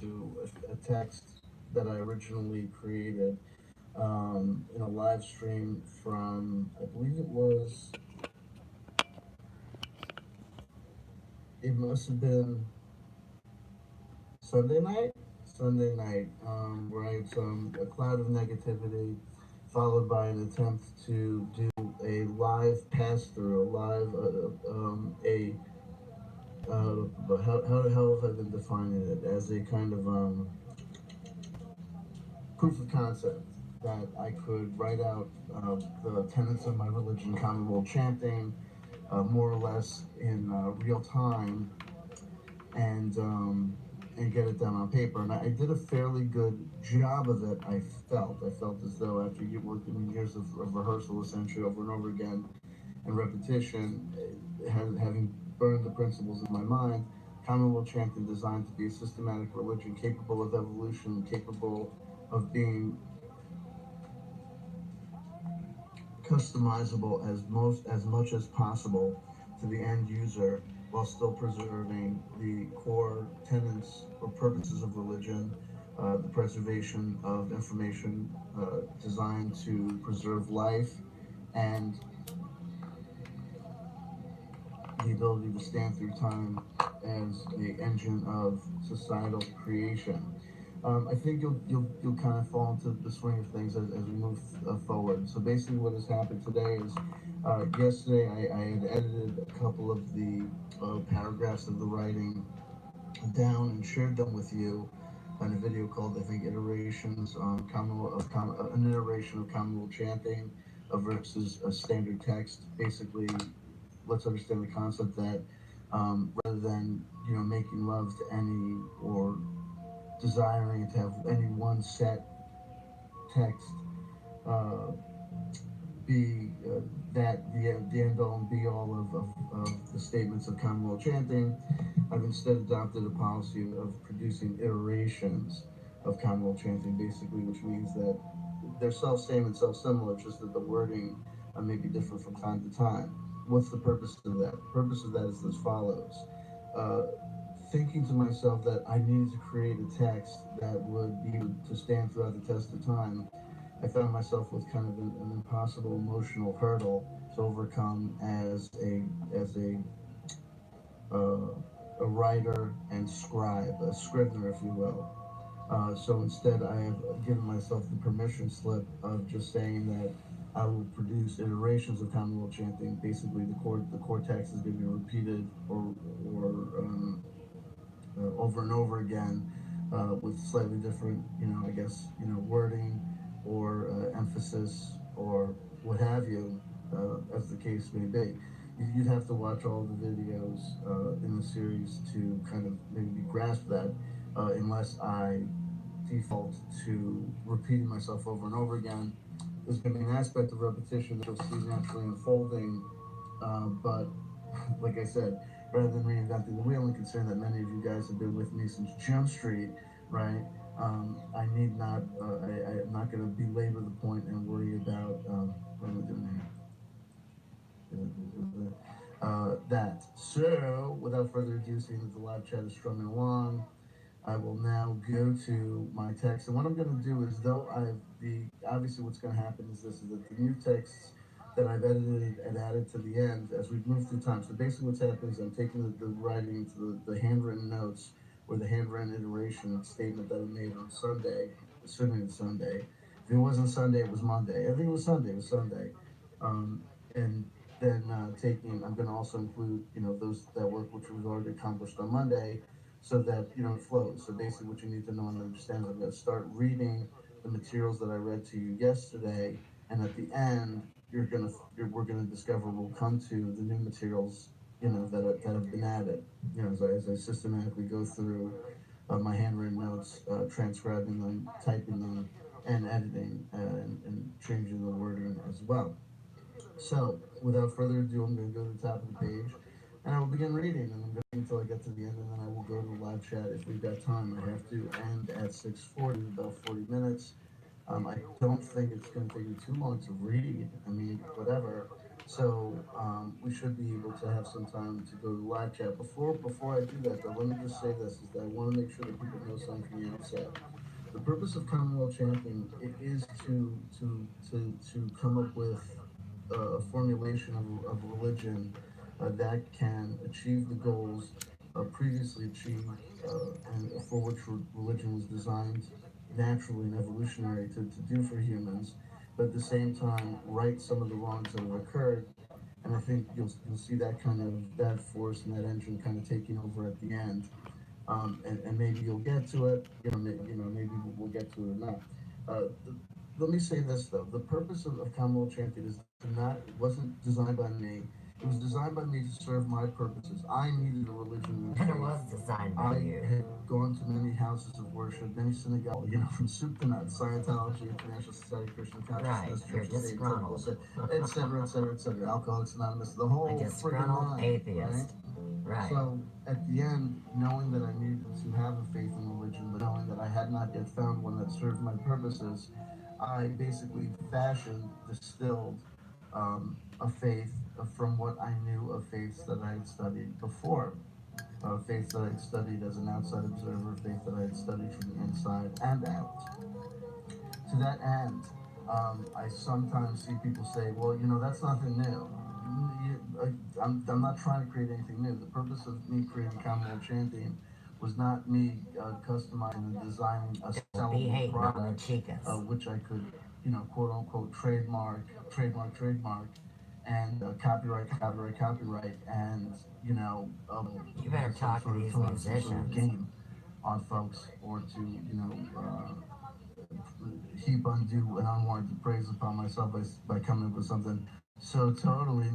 to a text that I originally created in a live stream from, I believe it must have been Sunday night? Sunday night, where I had a cloud of negativity, followed by an attempt to do a live pass through, a live, how the hell have I been defining it? As a kind of proof of concept that I could write out the tenets of my religion, common chanting, more or less in real time, and get it down on paper. And I did a fairly good job of it. I felt as though after working years of rehearsal, essentially over and over again, and repetition, having burned the principles in my mind, Commonwealth chanting designed to be a systematic religion capable of evolution, capable of being customizable as much as possible to the end user while still preserving the core tenets or purposes of religion, the preservation of information designed to preserve life, and the ability to stand through time as the engine of societal creation. I think you'll kind of fall into the swing of things as we move forward. So basically, what has happened today is yesterday I had edited a couple of the paragraphs of the writing down and shared them with you in a video called, I think, Iterations on an iteration of Commonwealth chanting versus a standard text. Basically, let's understand the concept that rather than making love to any or desiring to have any one set text uh, be the end all and be all of the statements of Commonwealth chanting, I've instead adopted a policy of producing iterations of Commonwealth chanting, basically, which means that they're self-same and self-similar, just that the wording may be different from time to time. What's the purpose of that? The purpose of that is as follows. Uh, Thinking to myself that I needed to create a text that would be to stand throughout the test of time, I found myself with kind of an impossible emotional hurdle to overcome uh, a writer and scribe, a scrivener, if you will. So instead, I have given myself the permission slip of just saying that I will produce iterations of Commonwealth chanting. Basically, the core text is going to be repeated or over and over again with slightly different, I guess, wording or emphasis or what have you, as the case may be. You'd have to watch all the videos in the series to kind of maybe grasp that, unless I default to repeating myself over and over again. There's going to be an aspect of repetition that you'll see naturally unfolding, but like I said, rather than reinventing the wheel, and considering that many of you guys have been with me since Jump Street, right? I need not, I'm not going to belabor the point and worry about, what am I doing here? That. So, without further ado, seeing that the live chat is strumming along, I will now go to my text. And what I'm going to do is, though obviously what's going to happen is this, is that the new texts that I've edited and added to the end as we've moved through time. So basically what's happening is I'm taking the writing, the handwritten notes, or the handwritten iteration statement that I made on Sunday, assuming it's Sunday. If it wasn't Sunday, it was Monday. I think it was Sunday. It was Sunday. And then I'm going to also include, those that work which was already accomplished on Monday, so that it flows. So basically, what you need to know and understand is I'm going to start reading the materials that I read to you yesterday, and at the end, we're gonna discover we'll come to the new materials, that have been added. As I systematically go through my handwritten notes, transcribing them, typing them, and editing and changing the wording as well. So, without further ado, I'm going to go to the top of the page and I will begin reading. And I'm going to until I get to the end, and then I will go to the live chat if we've got time. I have to end at 6:40, about 40 minutes. I don't think it's going to take me too long to read. I mean, whatever. So we should be able to have some time to go to live chat. Before I do that, though, let me just say this: is that I want to make sure that people know something from the outset. The purpose of Commonwealth Champion is to come up with a formulation of religion that can achieve the goals previously achieved and for which religion was designed naturally and evolutionary to do for humans, but at the same time right some of the wrongs that have occurred. And I think you'll see that kind of that force and that engine kind of taking over at the end. And maybe you'll get to it. Maybe we'll get to it or not. Let me say this though: the purpose of Commonwealth Champion is to not it wasn't designed by me. It was designed by me to serve my purposes. I needed a religion and And it faith. was designed by I you. had gone to many houses of worship, many synagogues, from soup to nuts, Scientology, International Society of Christian Right, Consciousness, you're Church of Satan, Temple, disgruntled. etc., etc., etc., Alcoholics Anonymous, the A whole friggin' disgruntled line, right? atheist. Right. So at the end, knowing that I needed to have a faith in religion, but knowing that I had not yet found one that served my purposes, I basically fashioned, distilled a faith from what I knew of faiths that I had studied before. Faith that I had studied as an outside observer, faith that I had studied from the inside and out. To that end, I sometimes see people say, well, that's nothing new. I'm not trying to create anything new. The purpose of me creating Commonwealth Champion was not me customizing and designing a Don't be sellable hating on the product, chicas. which I could, quote unquote, trademark, and copyright, and You better talk to these some sort of musicians. game on folks, or to heap undue and unwarranted praise upon myself by coming up with something so totally